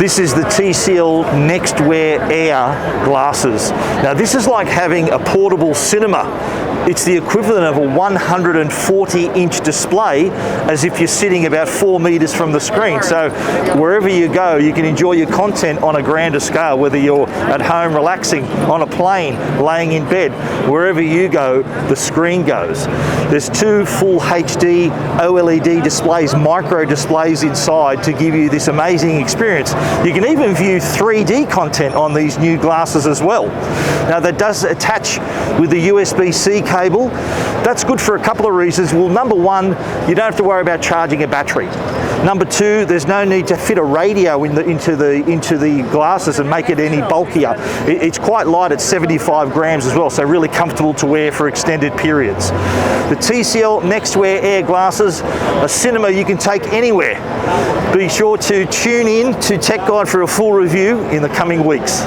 This is the TCL NEXTWEAR AIR glasses. Now this is like having a portable cinema. It's the equivalent of a 140-inch display, as if you're sitting about 4 meters from the screen. So wherever you go, you can enjoy your content on a grander scale, whether you're at home relaxing, on a plane, laying in bed. Wherever you go, the screen goes. There's 2 full HD OLED displays, micro displays inside, to give you this amazing experience. You can even view 3D content on these new glasses as well. Now that does attach with the USB-C cable. That's good for a couple of reasons. Well, number one, you don't have to worry about charging a battery. Number two, there's no need to fit a radio into the glasses and make it any bulkier. It's quite light at 75 grams as well, so really comfortable to wear for extended periods. The TCL NEXTWEAR AIR glasses, a cinema you can take anywhere. Be sure to tune in to Tech Guide for a full review in the coming weeks.